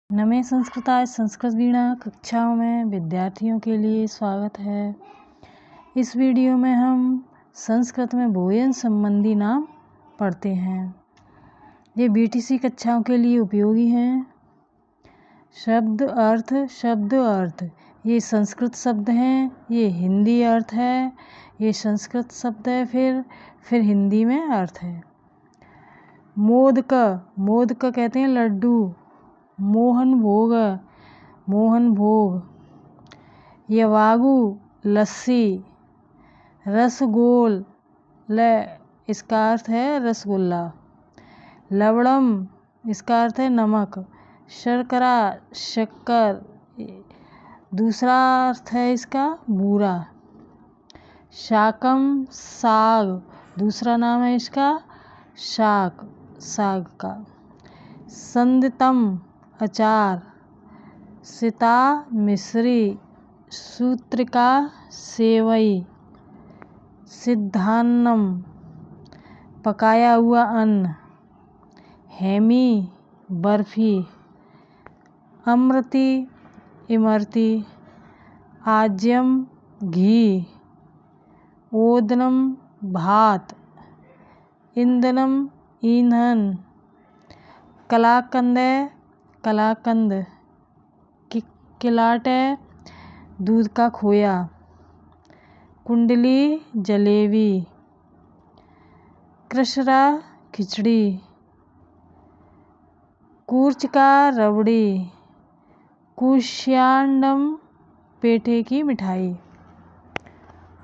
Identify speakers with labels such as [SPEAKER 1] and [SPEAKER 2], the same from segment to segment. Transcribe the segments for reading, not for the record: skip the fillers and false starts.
[SPEAKER 1] नमे संस्कृताय संस्कृत वीणा कक्षाओं में विद्यार्थियों के लिए स्वागत है। इस वीडियो में हम संस्कृत में भोजन संबंधी नाम पढ़ते हैं। ये बीटीसी कक्षाओं के लिए उपयोगी हैं। शब्द अर्थ ये संस्कृत शब्द हैं, ये हिंदी अर्थ है। ये संस्कृत शब्द है, फिर हिंदी में अर्थ है। मोदक कहते हैं लड्डू। मोहन भोग। यवागु लस्सी। रसगोल इसका अर्थ है रसगुल्ला। लवणम इसका अर्थ है नमक। शर्करा शक्कर दूसरा अर्थ है इसका बूरा। शाकम साग दूसरा नाम है इसका साग का। संदितम अचार। सिता मिश्री। सूत्रिका सेवई। सिद्धान्नम पकाया हुआ अन्न। हेमी बर्फी। अमृति इमरती। आज्यम घी। ओदनम भात। ईंधनम ईंधन। कलाकंद किलाट दूध का खोया। कुंडली जलेबी। कृष्णा खिचड़ी। कूर्चिका रबड़ी। कुष्यांडम पेठे की मिठाई।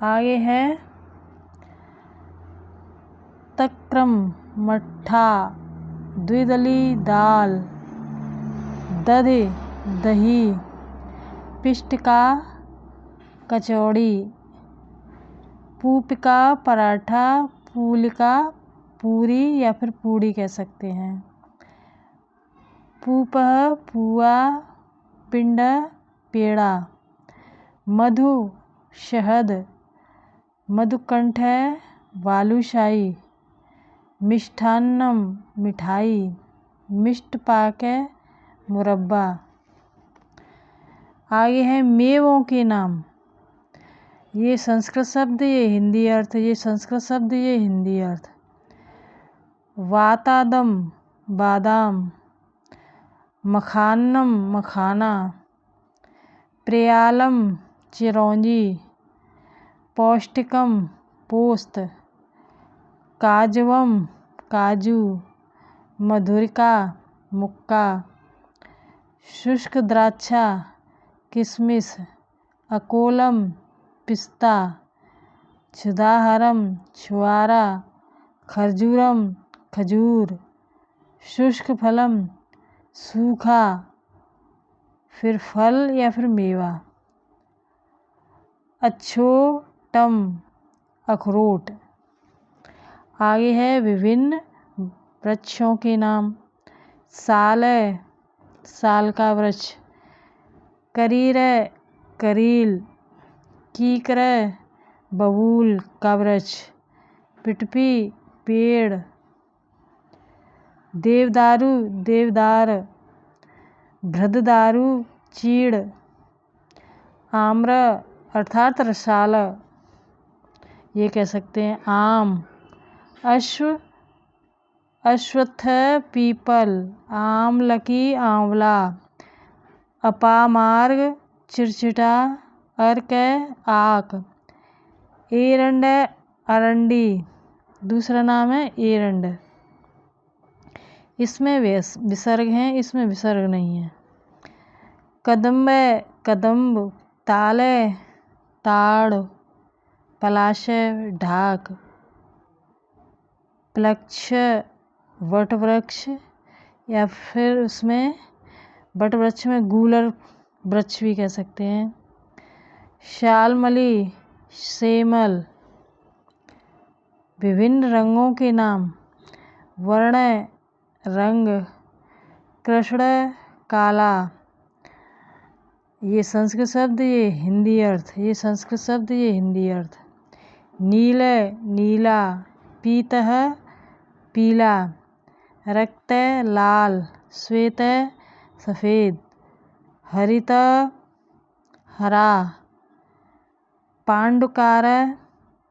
[SPEAKER 1] आगे है तक्रम मट्ठा। द्विदली दाल। दही। पिष्टिका कचौड़ी। पूपिका पराठा। पूलिका पूरी या फिर पूड़ी कह सकते हैं। पूपह पुआ। पिंड पेड़ा। मधु शहद। मधुकंठ बालूशाही। मिष्ठान्नम मिठाई। मिष्ट पाक मुरब्बा। आगे है मेवों के नाम। ये संस्कृत शब्द ये हिंदी अर्थ। ये संस्कृत शब्द ये हिंदी अर्थ। वातादम बादाम। मखानम मखाना। प्रियालम चिरौंजी। पौष्टिकम पोस्त। काजवम काजू। मधुरिका मुक्का। शुष्क द्राक्षा किशमिश। अकोलम पिस्ता। क्षुधाहरम छुआरा। खरजूरम खजूर। शुष्क फलम सूखा फिर फल या फिर मेवा। अछोटम अखरोट। आगे है विभिन्न वृक्षों के नाम। साल का वृक्ष। करीर करील। कीकर बबूल का वृक्ष। पिटपी पेड़। देवदारू देवदार। भृददारू चीड़। आम्र अर्थात रसाल ये कह सकते हैं आम। अश्वत्थ पीपल। आमलकी आंवला। अपामार्ग चिरचिटा अर्क आक। एरंड अरंडी दूसरा नाम है एरंड। इसमें विसर्ग हैं, इसमें विसर्ग नहीं है। कदम्ब ताले ताड़। पलाशय ढाक। प्लक्ष वट वृक्ष या फिर उसमें वट वृक्ष में गूलर वृक्ष भी कह सकते हैं। शालमली सेमल। विभिन्न रंगों के नाम। वर्ण रंग। कृष्ण काला। ये संस्कृत शब्द ये हिंदी अर्थ। ये संस्कृत शब्द ये हिंदी अर्थ। नील नीला। पीतः पीला। रक्त लाल। श्वेत सफ़ेद, हरित हरा, पांडुकार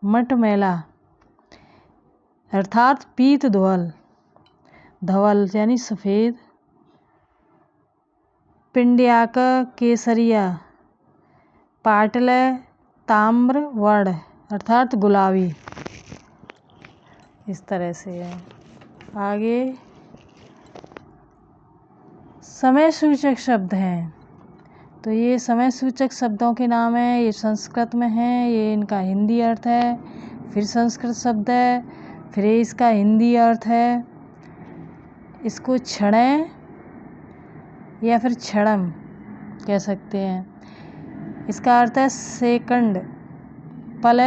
[SPEAKER 1] मटमैला अर्थात पीत धवल, धवल यानी सफ़ेद, पिंड्याक केसरिया, पाटल ताम्र वर्ण अर्थात गुलाबी। इस तरह से है। आगे समय सूचक शब्द हैं। तो ये समय सूचक शब्दों के नाम हैं। ये संस्कृत में हैं, ये इनका हिंदी अर्थ है, फिर संस्कृत शब्द है, फिर इसका हिंदी अर्थ है। इसको क्षण या फिर क्षणम कह सकते हैं। इसका अर्थ है सेकंड, पल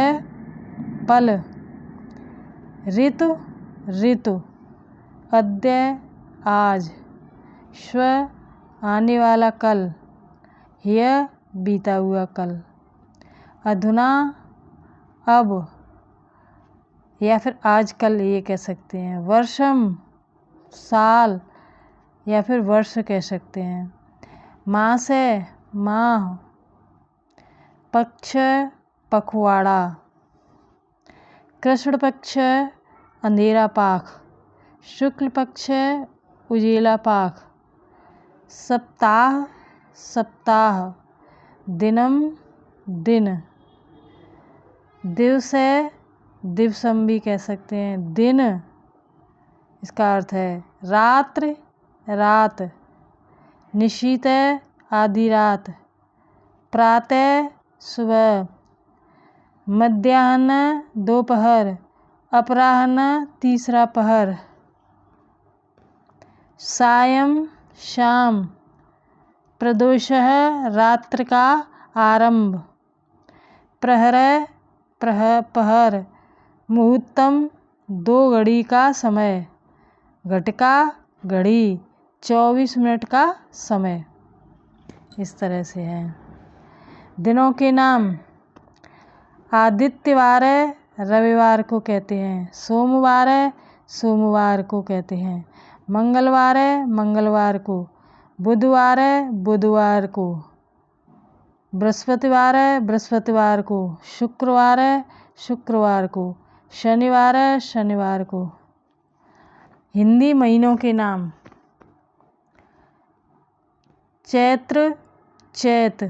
[SPEAKER 1] पल, ऋतु ऋतु, अद्य आज, श्व आने वाला कल, ह्यः बीता हुआ कल, अधुना अब या फिर आजकल ये कह सकते हैं। वर्षम साल या फिर वर्ष कह सकते हैं। मास है माह, पक्ष पखवाड़ा, कृष्ण पक्ष अंधेरा पाख, शुक्ल पक्ष उजेला पाख, सप्ताह सप्ताह, दिनम दिन, दिवस है दिवसम भी कह सकते हैं। दिन इसका अर्थ है रात्र रात, निशीत आधी रात, प्रातः सुबह, मध्याह्न दोपहर, अपराह्न तीसरा पहर, सायं शाम, प्रदोषः रात्र का आरंभ, प्रहर पहर, मुहूर्तम 2 घड़ी का समय, घटिका घड़ी 24 मिनट का समय। इस तरह से है। दिनों के नाम आदित्यवार रविवार को कहते हैं, सोमवार सोमवार को कहते हैं, मंगलवार मंगलवार को, बुधवार बुधवार को, बृहस्पतिवार बृहस्पतिवार को, शुक्रवार शुक्रवार को, शनिवार शनिवार को। हिंदी महीनों के नाम चैत्र चैत,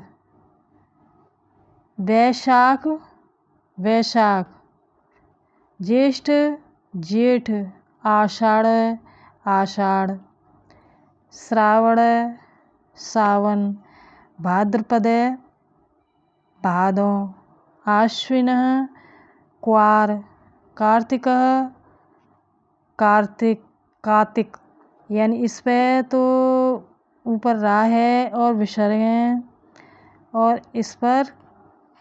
[SPEAKER 1] वैशाख वैशाख, ज्येष्ठ जेठ, आषाढ़ आषाढ़, श्रावण सावन, भाद्रपद भादों, आश्विन क्वार, कार्तिक कार्तिक कार्तिक यानी इस पे तो ऊपर रा है और विसर्ग हैं और इस पर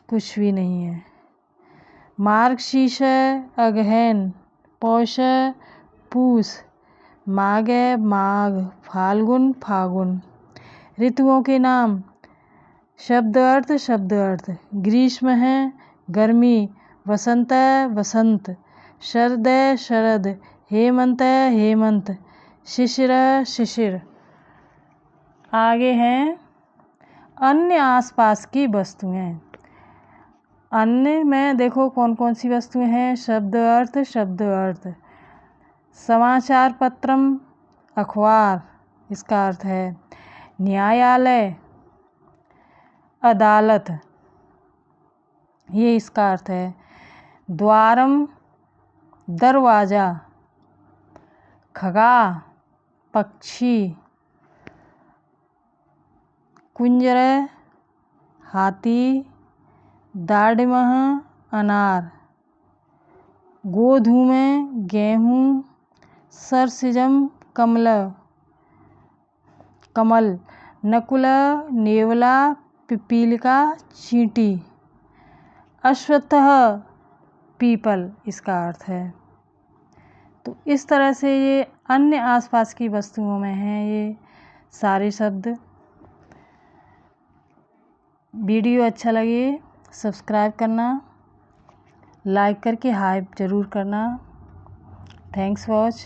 [SPEAKER 1] कुछ भी नहीं है। मार्गशीर्ष अगहन, पौष पूस, माघ माघ, फाल्गुन फागुन। ऋतुओं के नाम शब्द अर्थ ग्रीष्म है गर्मी, वसंत वसंत, शरद शरद, हेमंत हेमंत, शिशिर शिशिर। आगे हैं अन्य आसपास की वस्तुएं। अन्य में देखो कौन कौन सी वस्तुएं हैं। शब्द अर्थ, समाचार पत्रम अखबार, इसका अर्थ है न्यायालय अदालत, ये इसका अर्थ है। द्वारम दरवाजा, खगा पक्षी, कुंजर हाथी, दाड़िमह अनार, गोधूम गेहूँ, सरसिजम कमल, नकुल नेवला, पिपीलिका चींटी, अश्वत्थ पीपल, इसका अर्थ है। तो इस तरह से ये अन्य आसपास की वस्तुओं में हैं ये सारे शब्द। वीडियो अच्छा लगे सब्सक्राइब करना, लाइक करके हाइप ज़रूर करना। Thanks watch.